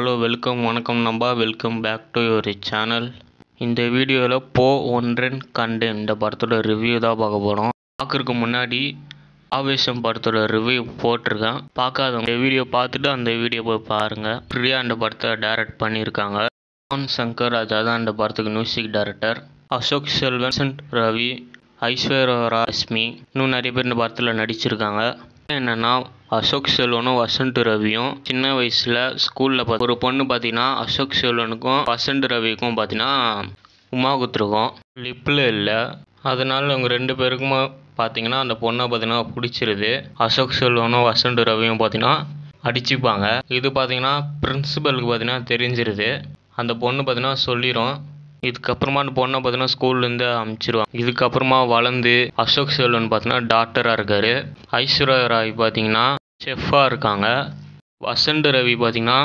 Hello வணக்கம் நம்பா, welcome back to your channel. இந்த வீடியோவில் போ ஒன்றன் கண்டு இந்த படத்தோட ரிவ்யூ தான் பார்க்க போகிறோம். பார்க்குறதுக்கு முன்னாடி ஆவேசம் படத்தோட ரிவ்யூ போட்டிருக்கேன். பார்க்காதவங்க இந்த வீடியோ பார்த்துட்டு அந்த வீடியோ போய் பாருங்கள். பிரியா இந்த படத்தை டைரக்ட் பண்ணியிருக்காங்க. யுவன் சங்கர் ராஜா தான் இந்த படத்துக்கு மியூசிக் டைரக்டர். அசோக் செல்வன், ரவி, ஐஸ்வர்யா ரஷ்மி இன்னும் நிறைய பேர் இந்த படத்தில் நடிச்சிருக்காங்க. என்னென்னா அசோக் செல்வனும் வசந்த் ரவியும் சின்ன வயசில் ஸ்கூலில் ஒரு பொண்ணு பார்த்தீங்கன்னா அசோக் செல்வனுக்கும் வசந்த் ரவிக்கும் பார்த்தீங்கன்னா உமா குத்துருக்கும், லிப்பில் இல்லை. அதனால அவங்க ரெண்டு பேருக்குமே பார்த்தீங்கன்னா அந்த பொண்ணை பார்த்தீங்கன்னா பிடிச்சிருது. அசோக் செல்வனும் வசந்த் ரவியும் பார்த்தீங்கன்னா அடிச்சுப்பாங்க. இது பார்த்தீங்கன்னா பிரின்சிபலுக்கு பார்த்தீங்கன்னா தெரிஞ்சிருது. அந்த பொண்ணு பார்த்தீங்கன்னா சொல்லிடும். இதுக்கப்புறமா அந்த பொண்ணை பார்த்தீங்கன்னா ஸ்கூல்லேருந்து அனுப்பிச்சிருவாங்க. இதுக்கப்புறமா வளர்ந்து அசோக் செல்வன் பார்த்தீங்கன்னா டாக்டராக இருக்கார். ஐஸ்வர்யா ராய் பார்த்தீங்கன்னா செஃப்பாக இருக்காங்க. வசந்த் ரவி பார்த்தீங்கன்னா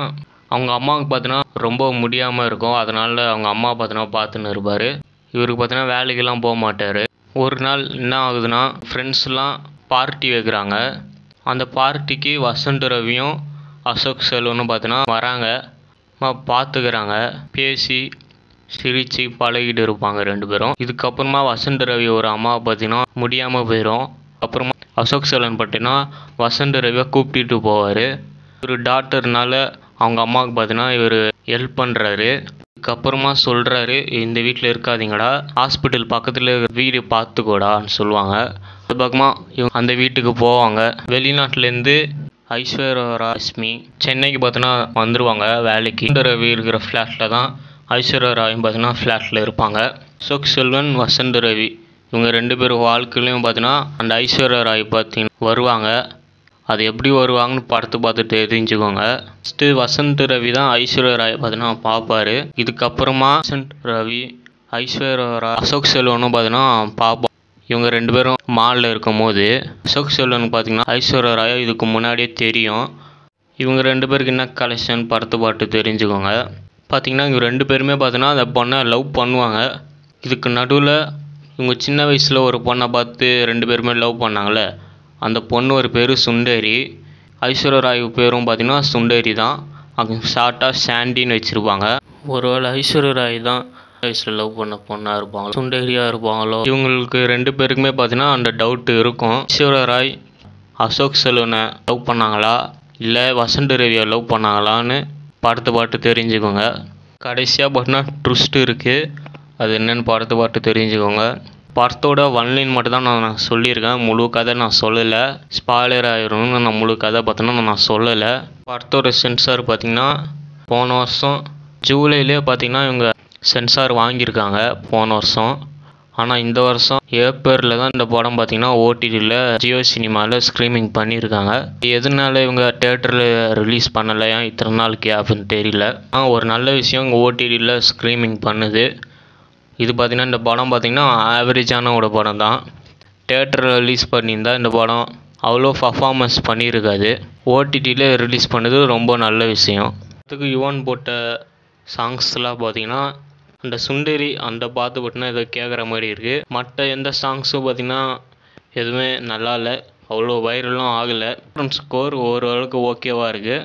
அவங்க அம்மாவுக்கு பார்த்தீங்கன்னா ரொம்ப முடியாமல் இருக்கும். அதனால் அவங்க அம்மா பார்த்தீங்கன்னா பார்த்துன்னு இருப்பார். இவருக்கு பார்த்தீங்கன்னா வேலைக்கெல்லாம் போக மாட்டார். ஒரு நாள் என்ன ஆகுதுன்னா ஃப்ரெண்ட்ஸ்லாம் பார்ட்டி வைக்கிறாங்க. அந்த பார்ட்டிக்கு வசந்த் ரவியும் அசோக் செல்வனும் பார்த்தீங்கன்னா வராங்க. பார்த்துக்கிறாங்க, பேசி சிரித்து பழகிட்டு இருப்பாங்க ரெண்டு பேரும். இதுக்கப்புறமா வசந்த் ரவி ஒரு அம்மாவை பார்த்தீங்கன்னா முடியாமல் போயிடும். அப்புறமா அசோக் செல்வன் பார்த்தீங்கன்னா வசந்த் ரவியை கூப்பிட்டு போவார். ஒரு டாக்டர்னால அவங்க அம்மாவுக்கு பார்த்தீங்கன்னா இவர் ஹெல்ப் பண்ணுறாரு. இதுக்கப்புறமா சொல்கிறாரு, இந்த வீட்டில் இருக்காதீங்கடா, ஹாஸ்பிட்டல் பக்கத்தில் வீடு பார்த்துக்கோடான்னு சொல்லுவாங்க. அது பக்கமா இவங்க அந்த வீட்டுக்கு போவாங்க. வெளிநாட்டிலேருந்து ஐஸ்வர்யா ரஷ்மி சென்னைக்கு பார்த்தீங்கன்னா வந்துடுவாங்க வேலைக்கு. வசந்த் ரவி இருக்கிற ஃப்ளாட்டில் தான் ஐஸ்வர்யா ராயும் பார்த்தீங்கன்னா ஃப்ளாட்டில் இருப்பாங்க. அசோக் செல்வன், வசந்த் ரவி இவங்க ரெண்டு பேரும் வாழ்க்கையிலையும் பார்த்தீங்கன்னா அந்த ஐஸ்வர்யா ராய் பார்த்தீங்கன்னா வருவாங்க. அது எப்படி வருவாங்கன்னு பார்த்து தெரிஞ்சுக்கோங்க. ஃபஸ்ட்டு வசந்த் ரவி தான் ஐஸ்வர்யா ராய் பார்த்தீங்கன்னா பார்ப்பார். இதுக்கப்புறமா வசந்த் ரவி, ஐஸ்வர்யா ராய், அசோக் செல்வனும் பார்த்தீங்கன்னா பார்ப்போம். இவங்க ரெண்டு பேரும் மாலில் இருக்கும் போது அசோக் செல்வனுக்கு பார்த்தீங்கன்னா ஐஸ்வர்யா ராய் இதுக்கு முன்னாடியே தெரியும். இவங்க ரெண்டு பேருக்கு என்ன கலெக்ஷன் பார்த்து தெரிஞ்சுக்கோங்க. பார்த்திங்கன்னா இவங்க ரெண்டு பேருமே பார்த்தீங்கன்னா அந்த பொண்ணை லவ் பண்ணுவாங்க. இதுக்கு நடுவில் இவங்க சின்ன வயசில் ஒரு பொண்ணை பார்த்து ரெண்டு பேருமே லவ் பண்ணாங்களே, அந்த பொண்ணு ஒரு பேர் சுண்டரி. ஐஸ்வர்யா ராய் பேரும் பார்த்திங்கன்னா சுண்டரி தான். அவங்க ஷார்ட்டாக சாண்டின்னு வச்சுருப்பாங்க. ஒருவேளை ஐஸ்வர்யா ராய் தான் வயசில் லவ் பண்ண பொண்ணாக இருப்பாங்களோ, சுண்டரியாக இருப்பாங்களோ, இவங்களுக்கு ரெண்டு பேருக்குமே பார்த்தீங்கன்னா அந்த டவுட்டு இருக்கும். ஐஸ்வர்யா ராய் அசோக் செல்வனை லவ் பண்ணாங்களா இல்லை வசந்த் ரவியை லவ் பண்ணாங்களான்னு பார்த்து தெரிஞ்சுக்கோங்க. கடைசியாக பார்த்தீங்கன்னா ட்விஸ்ட் இருக்குது. அது என்னென்னு பார்த்து தெரிஞ்சுக்கோங்க. படத்தோட ஒன்லைன் மட்டும் தான் நான் சொல்லியிருக்கேன். முழு கதை நான் சொல்லலை, ஸ்பாய்லர் ஆயிரும்னு நான் முழு கதை பார்த்தோன்னா நான் சொல்லலை. படத்தோட சென்சார் பார்த்திங்கன்னா போன வருஷம் ஜூலையிலே பார்த்திங்கன்னா இவங்க சென்சார் வாங்கியிருக்காங்க போன வருஷம். ஆனால் இந்த வருஷம் ஏப்ரலில் தான் இந்த படம் பார்த்திங்கன்னா ஓடிடியில் ஜியோ சினிமாவில் ஸ்ட்ரீமிங் பண்ணியிருக்காங்க. எதனால இவங்க தேட்டரில் ரிலீஸ் பண்ணலையா இத்தனை நாள் கேப்னு தெரியல. ஒரு நல்ல விஷயம் இங்கே ஓடிடியில் ஸ்ட்ரீமிங் பண்ணுது. இது பார்த்திங்கன்னா இந்த படம் பார்த்திங்கன்னா ஆவரேஜான ஒரு படம் தான். தேட்டரில் ரிலீஸ் பண்ணியிருந்தால் இந்த படம் அவ்வளோ பர்ஃபார்மன்ஸ் பண்ணியிருக்காது. ஓடிடியில் ரிலீஸ் பண்ணது ரொம்ப நல்ல விஷயம். அதுக்கு யுவன் போட்ட சாங்ஸ்லாம் பார்த்திங்கன்னா அந்த சுண்டரி அந்த பார்த்துனா ஏதோ கேட்குற மாதிரி இருக்குது. மற்ற எந்த சாங்ஸும் பார்த்திங்கன்னா எதுவுமே நல்லா இல்லை, அவ்வளோ வைரலும் ஆகலை. ஸ்கோர் ஓரளவுக்கு ஓகேவாக இருக்குது.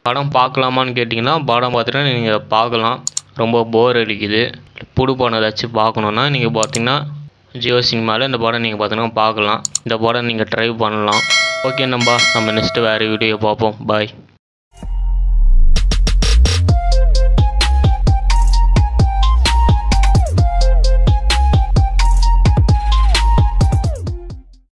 படம் பார்க்கலாமான்னு கேட்டிங்கன்னா படம் பார்த்துட்டு நீங்கள் பார்க்கலாம். ரொம்ப போர் அடிக்குது. புது படம் ஏதாச்சும் பார்க்கணுன்னா நீங்கள் பார்த்தீங்கன்னா ஜியோ சினிமாவில் இந்த படம் நீங்கள் பார்த்தீங்கன்னா பார்க்கலாம். இந்த படம் நீங்கள் ட்ரை பண்ணலாம். ஓகே நம்ம நெக்ஸ்ட்டு வேறு வீடியோ பார்ப்போம். பாய்.